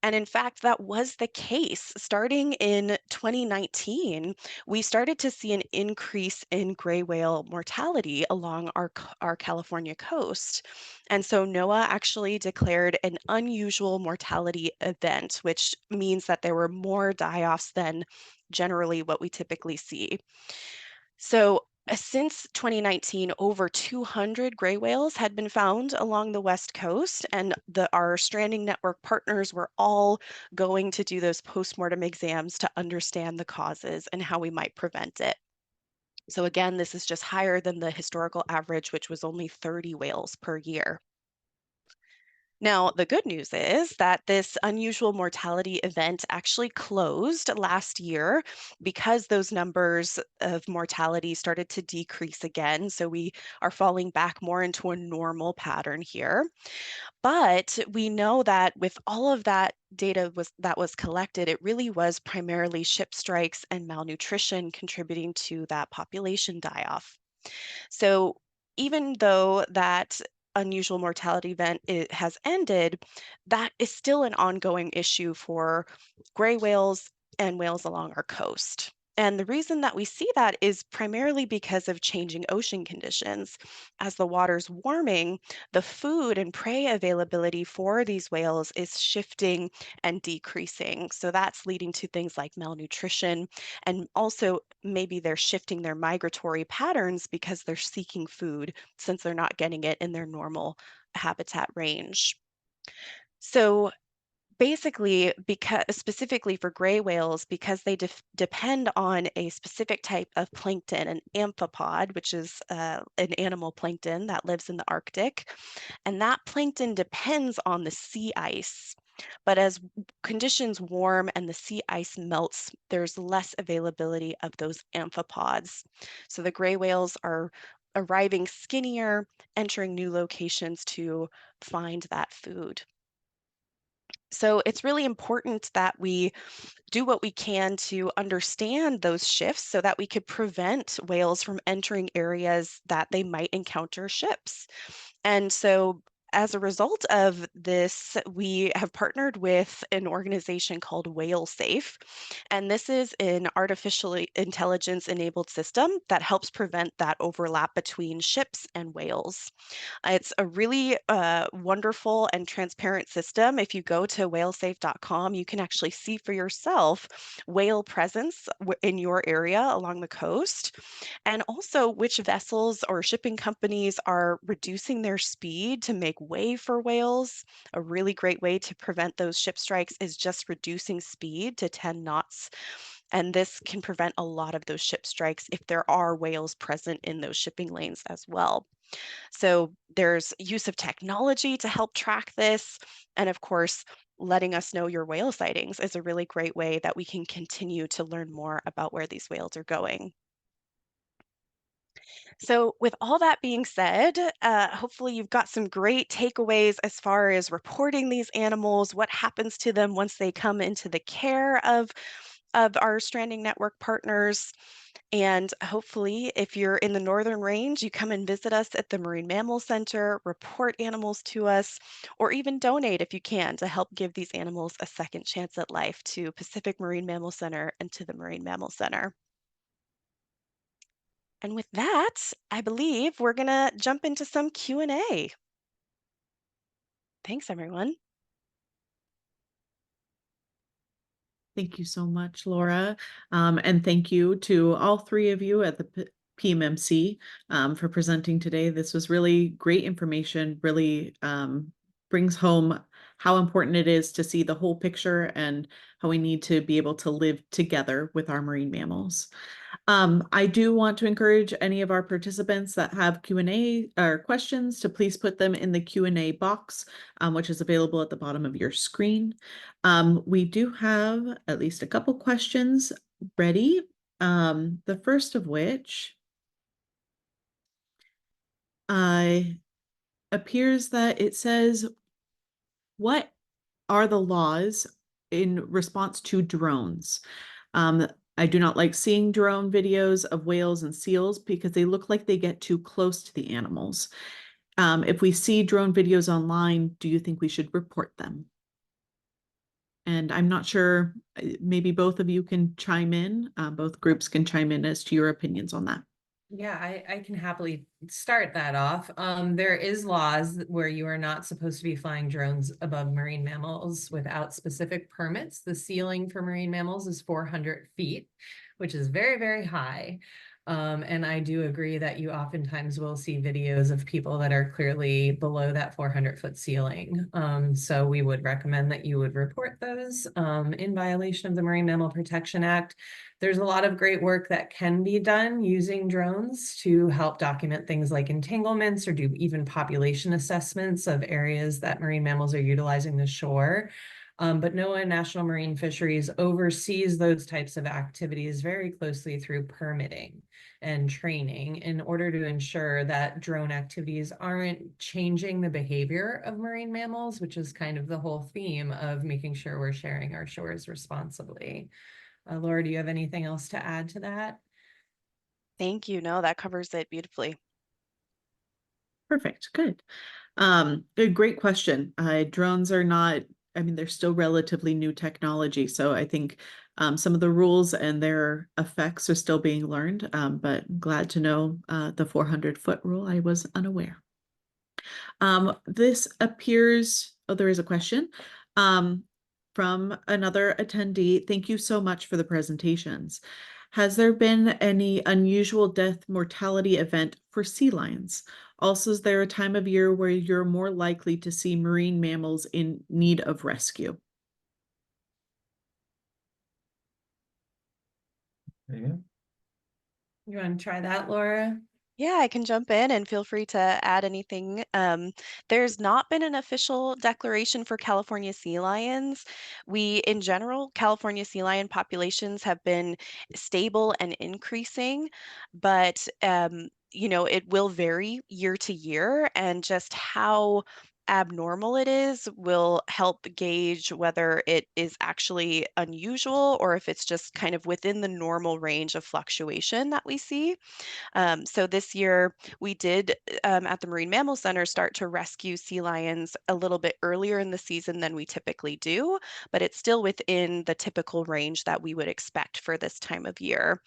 And in fact, that was the case. Starting in 2019, we started to see an increase in gray whale mortality along our California coast. And so NOAA actually declared an unusual mortality event, which means that there were more die-offs than generally what we typically see. So, since 2019, over 200 gray whales had been found along the West Coast, and our stranding network partners were all going to do those postmortem exams to understand the causes and how we might prevent it. So, again, this is just higher than the historical average, which was only 30 whales per year. Now, the good news is that this unusual mortality event actually closed last year because those numbers of mortality started to decrease again. So we are falling back more into a normal pattern here. But we know that with all of that data that was collected, it really was primarily ship strikes and malnutrition contributing to that population die-off. So even though that unusual mortality event has ended, that is still an ongoing issue for gray whales and whales along our coast. And the reason that we see that is primarily because of changing ocean conditions. As the water's warming, the food and prey availability for these whales is shifting and decreasing. So that's leading to things like malnutrition, and also maybe they're shifting their migratory patterns because they're seeking food since they're not getting it in their normal habitat range. So basically, because specifically for gray whales, because they depend on a specific type of plankton, an amphipod, which is an animal plankton that lives in the Arctic, and that plankton depends on the sea ice. But as conditions warm and the sea ice melts, there's less availability of those amphipods. So the gray whales are arriving skinnier, entering new locations to find that food. So it's really important that we do what we can to understand those shifts so that we could prevent whales from entering areas that they might encounter ships. And so as a result of this, we have partnered with an organization called Whale Safe. And this is an artificial intelligence enabled system that helps prevent that overlap between ships and whales. It's a really wonderful and transparent system. If you go to whalesafe.com, you can actually see for yourself whale presence in your area along the coast, and also which vessels or shipping companies are reducing their speed to make way for whales. A really great way to prevent those ship strikes is just reducing speed to 10 knots. And this can prevent a lot of those ship strikes if there are whales present in those shipping lanes as well. So there's use of technology to help track this. And of course, letting us know your whale sightings is a really great way that we can continue to learn more about where these whales are going. So, with all that being said, hopefully you've got some great takeaways as far as reporting these animals, what happens to them once they come into the care of our stranding network partners. And hopefully, if you're in the Northern Range, you come and visit us at the Marine Mammal Center, report animals to us, or even donate if you can to help give these animals a second chance at life to Pacific Marine Mammal Center and to the Marine Mammal Center. And with that, I believe we're going to jump into some Q&A. Thanks, everyone. Thank you so much, Laura. And thank you to all three of you at the PMMC for presenting today. This was really great information, really brings home how important it is to see the whole picture and how we need to be able to live together with our marine mammals. I do want to encourage any of our participants that have Q&A or questions to please put them in the Q&A box, which is available at the bottom of your screen. We do have at least a couple questions ready. The first of which appears that it says, what are the laws in response to drones? I do not like seeing drone videos of whales and seals because they look like they get too close to the animals. If we see drone videos online, do you think we should report them? And I'm not sure, maybe both of you can chime in, both groups can chime in as to your opinions on that. Yeah, I can happily start that off. There is laws where you are not supposed to be flying drones above marine mammals without specific permits. The ceiling for marine mammals is 400 feet, which is very, very high. And I do agree that you oftentimes will see videos of people that are clearly below that 400-foot ceiling. So we would recommend that you would report those in violation of the Marine Mammal Protection Act. There's a lot of great work that can be done using drones to help document things like entanglements or do even population assessments of areas that marine mammals are utilizing the shore. But NOAA National Marine Fisheries oversees those types of activities very closely through permitting and training in order to ensure that drone activities aren't changing the behavior of marine mammals, which is kind of the whole theme of making sure we're sharing our shores responsibly. Laura, do you have anything else to add to that? Thank you. No, that covers it beautifully. Perfect, good. A great question. Drones are not, I mean, they're still relatively new technology. So I think some of the rules and their effects are still being learned, but I'm glad to know the 400-foot rule. I was unaware. This appears, oh, there is a question from another attendee. Thank you so much for the presentations. Has there been any unusual death mortality event for sea lions? Also, is there a time of year where you're more likely to see marine mammals in need of rescue? You want to try that, Laura? Yeah, I can jump in and feel free to add anything. There's not been an official declaration for California sea lions. In general, California sea lion populations have been stable and increasing, but it will vary year to year, and just how abnormal it is will help gauge whether it is actually unusual or if it's just kind of within the normal range of fluctuation that we see. So this year we did at the Marine Mammal Center start to rescue sea lions a little bit earlier in the season than we typically do, but it's still within the typical range that we would expect for this time of year.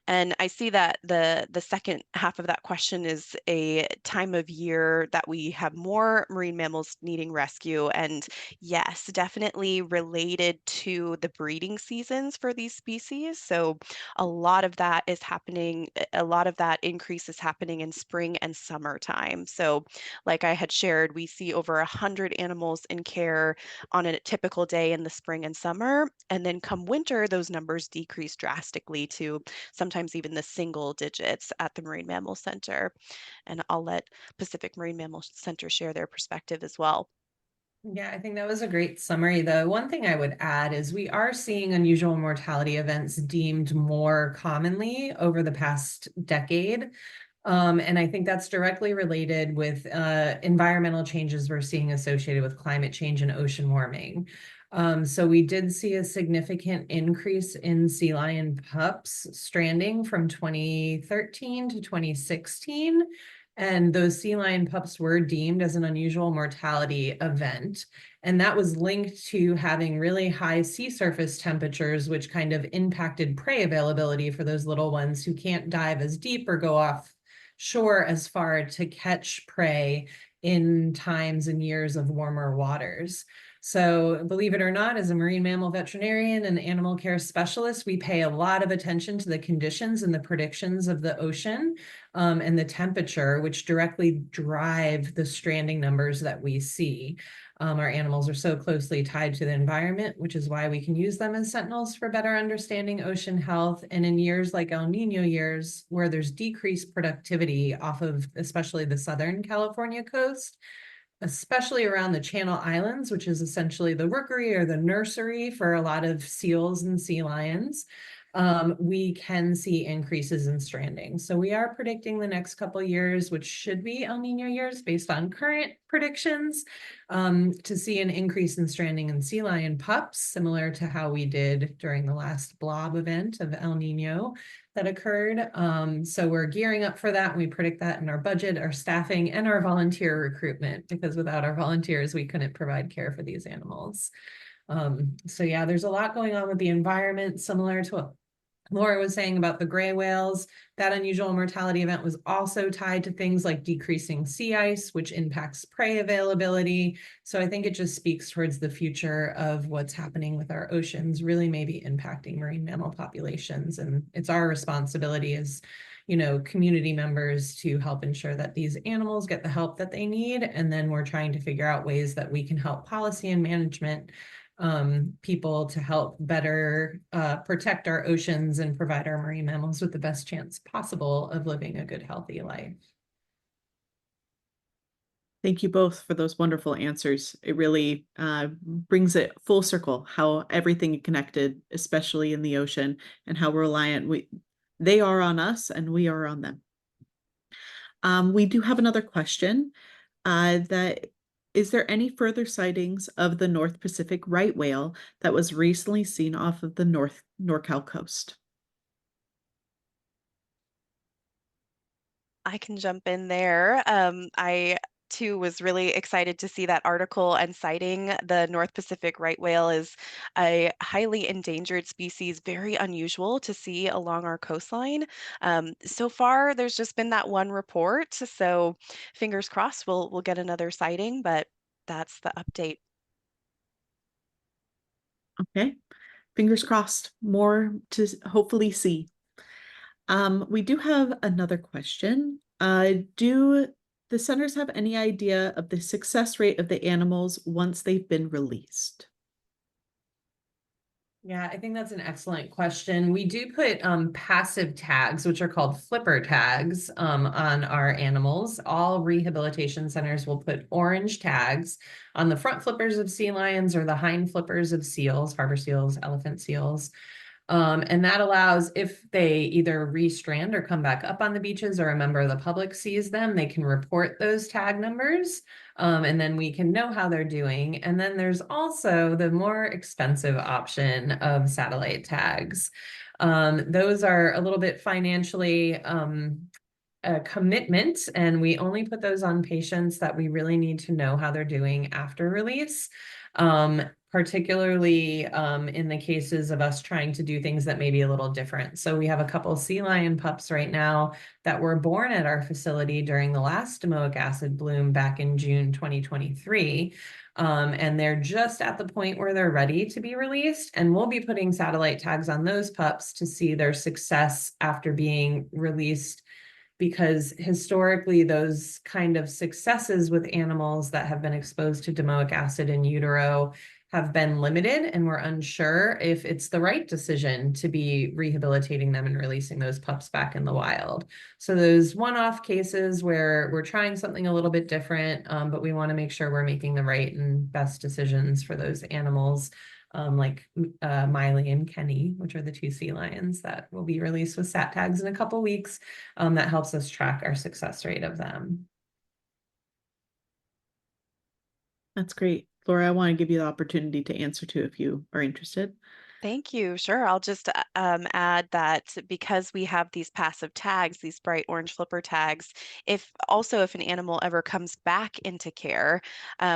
And I see that the second half of that question is a time of year that we have more marine mammals needing rescue. And yes, definitely related to the breeding seasons for these species. So a lot of that is happening, a lot of that increase is happening in spring and summertime. So like I had shared, we see over 100 animals in care on a typical day in the spring and summer. And then come winter, those numbers decrease drastically to sometimes even the single digits at the Marine Mammal Center. And I'll let Pacific Marine Mammal Center share their perspective as well. Yeah, I think that was a great summary. The one thing I would add is we are seeing unusual mortality events deemed more commonly over the past decade. And I think that's directly related with environmental changes we're seeing associated with climate change and ocean warming. So we did see a significant increase in sea lion pups stranding from 2013 to 2016. And those sea lion pups were deemed as an unusual mortality event. And that was linked to having really high sea surface temperatures, which kind of impacted prey availability for those little ones who can't dive as deep or go off shore as far to catch prey in times and years of warmer waters. So believe it or not, as a marine mammal veterinarian and animal care specialist, we pay a lot of attention to the conditions and the predictions of the ocean and the temperature, which directly drive the stranding numbers that we see. Our animals are so closely tied to the environment, which is why we can use them as sentinels for better understanding ocean health. And in years like El Nino years, where there's decreased productivity off of especially the Southern California coast, especially around the Channel Islands, which is essentially the rookery or the nursery for a lot of seals and sea lions, we can see increases in stranding. So we are predicting the next couple of years, which should be El Nino years based on current predictions, to see an increase in stranding in sea lion pups, similar to how we did during the last blob event of El Nino that occurred. So we're gearing up for that. We predict that in our budget, our staffing, and our volunteer recruitment, because without our volunteers, we couldn't provide care for these animals. So yeah, there's a lot going on with the environment, similar to what Laura was saying about the gray whales. That unusual mortality event was also tied to things like decreasing sea ice, which impacts prey availability. So I think it just speaks towards the future of what's happening with our oceans, really maybe impacting marine mammal populations. And it's our responsibility as, community members to help ensure that these animals get the help that they need. And then we're trying to figure out ways that we can help policy and management people to help better protect our oceans and provide our marine mammals with the best chance possible of living a good, healthy life. Thank you both for those wonderful answers. It really brings it full circle, how everything connected, especially in the ocean, and how reliant they are on us and we are on them. We do have another question that is there any further sightings of the North Pacific right whale that was recently seen off of the NorCal coast? I can jump in there. I too was really excited to see that article and citing the North Pacific right whale is a highly endangered species, very unusual to see along our coastline. So far, there's just been that one report, so fingers crossed we'll get another sighting, but that's the update. Okay, fingers crossed, more to hopefully see. We do have another question. Do the centers have any idea of the success rate of the animals once they've been released? Yeah, I think that's an excellent question. We do put passive tags, which are called flipper tags, on our animals. All rehabilitation centers will put orange tags on the front flippers of sea lions or the hind flippers of seals, harbor seals, elephant seals. And that allows, if they either restrand or come back up on the beaches, or a member of the public sees them, they can report those tag numbers. And then we can know how they're doing. And then there's also the more expensive option of satellite tags. Those are a little bit financially a commitment, and we only put those on patients that we really need to know how they're doing after release. Particularly in the cases of us trying to do things that may be a little different. So we have a couple sea lion pups right now that were born at our facility during the last domoic acid bloom back in June 2023. And they're just at the point where they're ready to be released. And we'll be putting satellite tags on those pups to see their success after being released, because historically those kind of successes with animals that have been exposed to domoic acid in utero have been limited, and we're unsure if it's the right decision to be rehabilitating them and releasing those pups back in the wild. So those one-off cases where we're trying something a little bit different, but we want to make sure we're making the right and best decisions for those animals, like Miley and Kenny, which are the two sea lions that will be released with sat tags in a couple weeks. That helps us track our success rate of them. That's great. Laura, I want to give you the opportunity to answer too if you are interested. Thank you. Sure. I'll just add that because we have these passive tags, these bright orange flipper tags, if an animal ever comes back into care,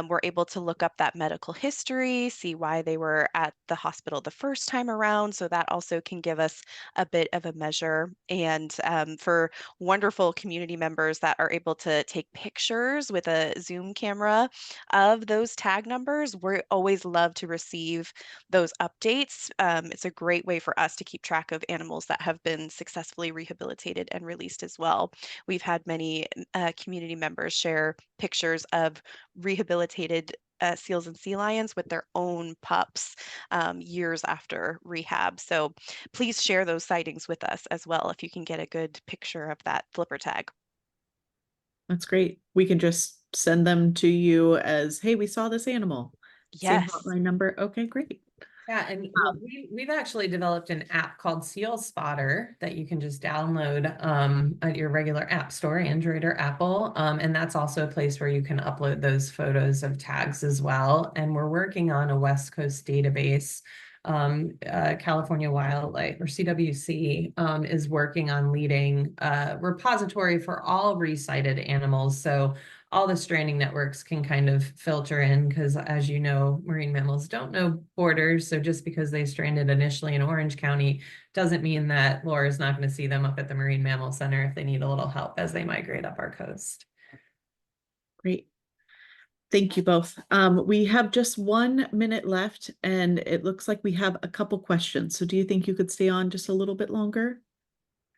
we're able to look up that medical history, see why they were at the hospital the first time around. So that also can give us a bit of a measure. And for wonderful community members that are able to take pictures with a Zoom camera of those tag numbers, we always love to receive those updates. It's a great way for us to keep track of animals that have been successfully rehabilitated and released as well. We've had many community members share pictures of rehabilitated seals and sea lions with their own pups years after rehab. So please share those sightings with us as well if you can get a good picture of that flipper tag. That's great. We can just send them to you as, hey, we saw this animal. Same Yes. hotline number. Okay, great. Yeah, and we've actually developed an app called Seal Spotter that you can just download at your regular app store, Android or Apple. And that's also a place where you can upload those photos of tags as well. And we're working on a West Coast database. California Wildlife, or CWC, is working on leading a repository for all recited animals. So all the stranding networks can kind of filter in, because as you know, marine mammals don't know borders. So just because they stranded initially in Orange County doesn't mean that Laura is not going to see them up at the Marine Mammal Center if they need a little help as they migrate up our coast. Great. Thank you both. We have just 1 minute left, and it looks like we have a couple questions. So do you think you could stay on just a little bit longer?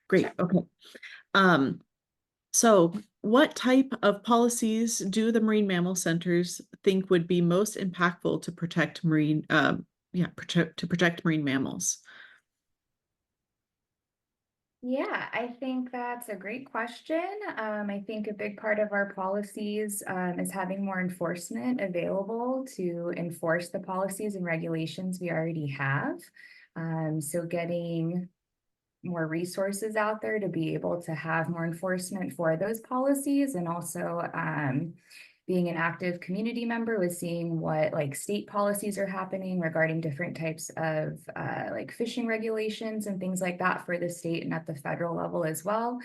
Great. Okay. So what type of policies do the marine mammal centers think would be most impactful to protect marine, protect marine mammals? Yeah, I think that's a great question. I think a big part of our policies is having more enforcement available to enforce the policies and regulations we already have. So getting more resources out there to be able to have more enforcement for those policies, and also being an active community member with seeing what like state policies are happening regarding different types of like fishing regulations and things like that for the state and at the federal level as well.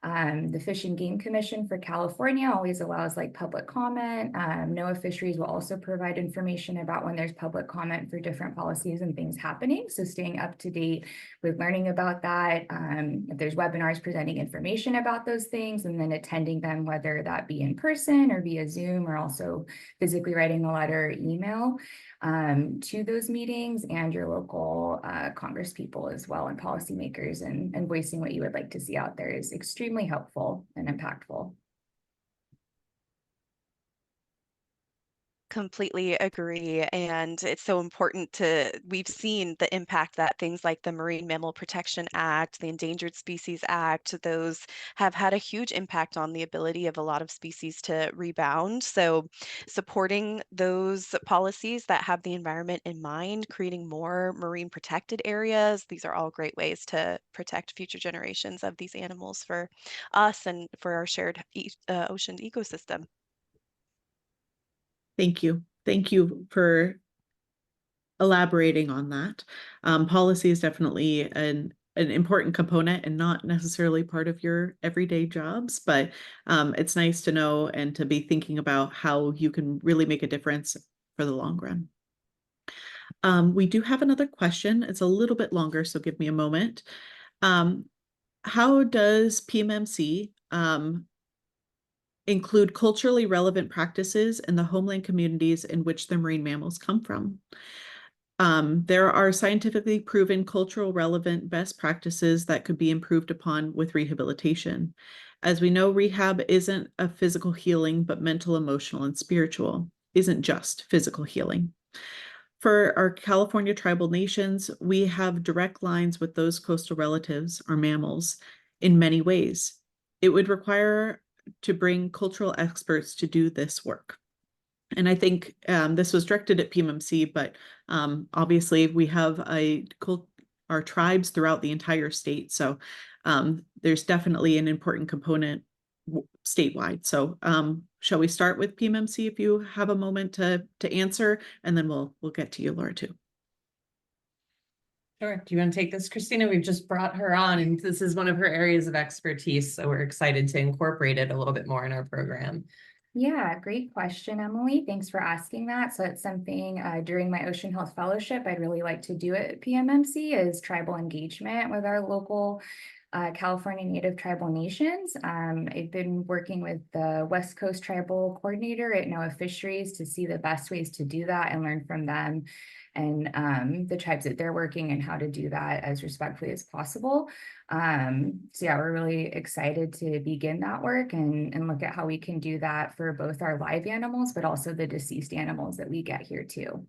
The Fish and Game Commission for California always allows like public comment. NOAA Fisheries will also provide information about when there's public comment for different policies and things happening. So staying up to date with learning about that. If there's webinars presenting information about those things, and then attending them, whether that be in person or via Zoom, or also physically writing a letter or email to those meetings, and your local Congress people as well, and policymakers, and voicing what you would like to see out there is extremely helpful and impactful. Completely agree. And it's so important we've seen the impact that things like the Marine Mammal Protection Act, the Endangered Species Act, those have had a huge impact on the ability of a lot of species to rebound. So supporting those policies that have the environment in mind, creating more marine protected areas, these are all great ways to protect future generations of these animals for us and for our shared ocean ecosystem. Thank you. Thank you for elaborating on that. Policy is definitely an important component and not necessarily part of your everyday jobs, but it's nice to know and to be thinking about how you can really make a difference for the long run. We do have another question. It's a little bit longer, so give me a moment. How does PMMC include culturally relevant practices in the homeland communities in which the marine mammals come from? There are scientifically proven cultural relevant best practices that could be improved upon with rehabilitation. As we know, rehab isn't a physical healing, but mental, emotional, and spiritual, isn't just physical healing. For our California tribal nations, we have direct lines with those coastal relatives, our mammals, in many ways. It would require to bring cultural experts to do this work. And I think this was directed at PMMC, but obviously we have our tribes throughout the entire state. So there's definitely an important component statewide. So shall we start with PMMC if you have a moment to answer, and then we'll get to you, Laura, too. Sure. Do you want to take this, Christina? We've just brought her on, and this is one of her areas of expertise, so we're excited to incorporate it a little bit more in our program. Yeah, great question, Emily. Thanks for asking that. So it's something during my Ocean Health Fellowship I'd really like to do at PMMC is tribal engagement with our local California Native tribal nations. I've been working with the West Coast Tribal Coordinator at NOAA Fisheries to see the best ways to do that and learn from them and the tribes that they're working and how to do that as respectfully as possible. So yeah, we're really excited to begin that work and look at how we can do that for both our live animals, but also the deceased animals that we get here too.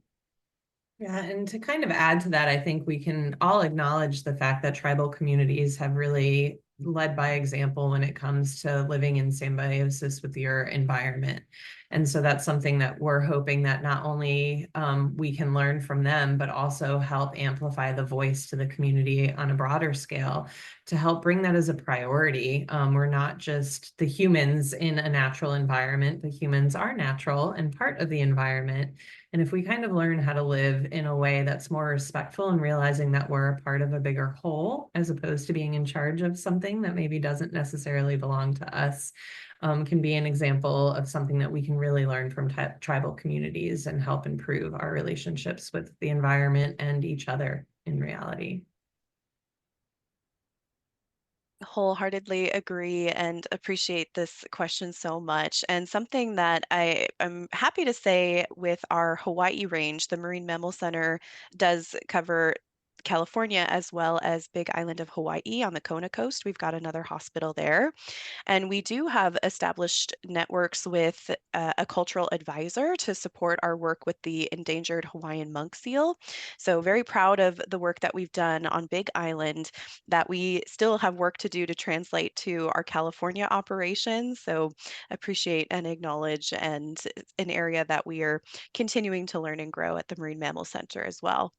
Yeah, and to kind of add to that, I think we can all acknowledge the fact that tribal communities have really led by example when it comes to living in symbiosis with your environment. And so that's something that we're hoping that not only we can learn from them, but also help amplify the voice to the community on a broader scale to help bring that as a priority. We're not just the humans in a natural environment, the humans are natural and part of the environment. And if we kind of learn how to live in a way that's more respectful and realizing that we're a part of a bigger whole, as opposed to being in charge of something that maybe doesn't necessarily belong to us, can be an example of something that we can really learn from tribal communities and help improve our relationships with the environment and each other in reality. Wholeheartedly agree and appreciate this question so much. And something that I'm happy to say with our Hawaii range, the Marine Mammal Center does cover California as well as Big Island of Hawaii on the Kona coast. We've got another hospital there. And we do have established networks with a cultural advisor to support our work with the endangered Hawaiian monk seal. So very proud of the work that we've done on Big Island, that we still have work to do to translate to our California operations. So appreciate and acknowledge, and it's an area that we are continuing to learn and grow at the Marine Mammal Center as well.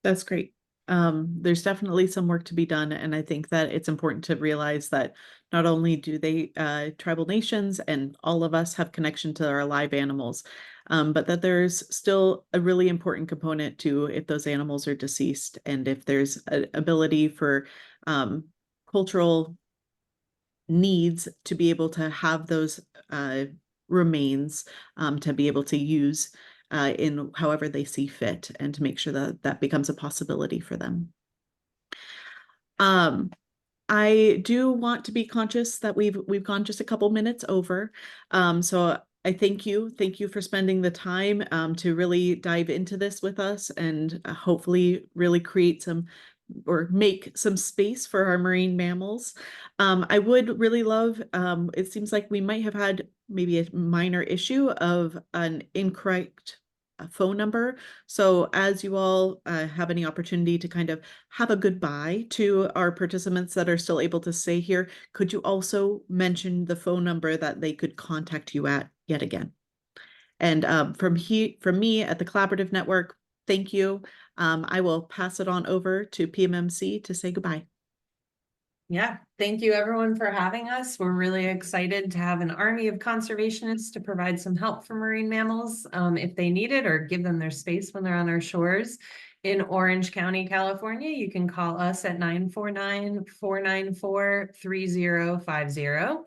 That's great. There's definitely some work to be done, and I think that it's important to realize that not only do they tribal nations and all of us have connection to our live animals, but that there's still a really important component to if those animals are deceased and if there's an ability for cultural needs to be able to have those remains to be able to use in however they see fit, and to make sure that that becomes a possibility for them. I do want to be conscious that we've gone just a couple minutes over. So I thank you for spending the time to really dive into this with us and hopefully really create some or make some space for our marine mammals. I would really love, it seems like we might have had maybe a minor issue of an incorrect phone number. So as you all have any opportunity to kind of have a goodbye to our participants that are still able to stay here, could you also mention the phone number that they could contact you at yet again? And from me at the Collaborative Network, thank you. I will pass it on over to PMMC to say goodbye. Yeah, thank you everyone for having us. We're really excited to have an army of conservationists to provide some help for marine mammals if they need it, or give them their space when they're on our shores. In Orange County, California, you can call us at 949-494-3050.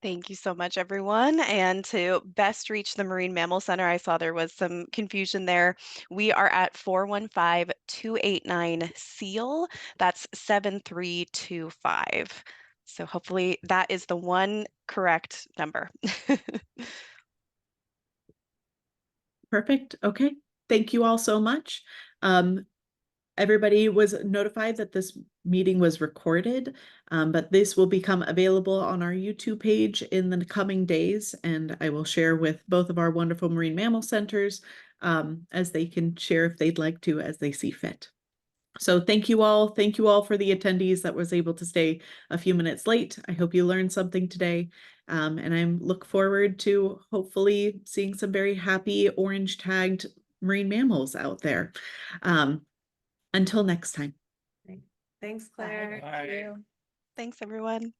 Thank you so much, everyone. And to best reach the Marine Mammal Center, I saw there was some confusion there. We are at 415-289-SEAL. That's 7325. So hopefully that is the one correct number. Perfect. Okay. Thank you all so much. Everybody was notified that this meeting was recorded, but this will become available on our YouTube page in the coming days, and I will share with both of our wonderful marine mammal centers as they can share if they'd like to, as they see fit. So thank you all. Thank you all for the attendees that was able to stay a few minutes late. I hope you learned something today. And I look forward to hopefully seeing some very happy orange tagged marine mammals out there. Until next time. Thanks, Claire. Bye. Thank you. Thanks, everyone.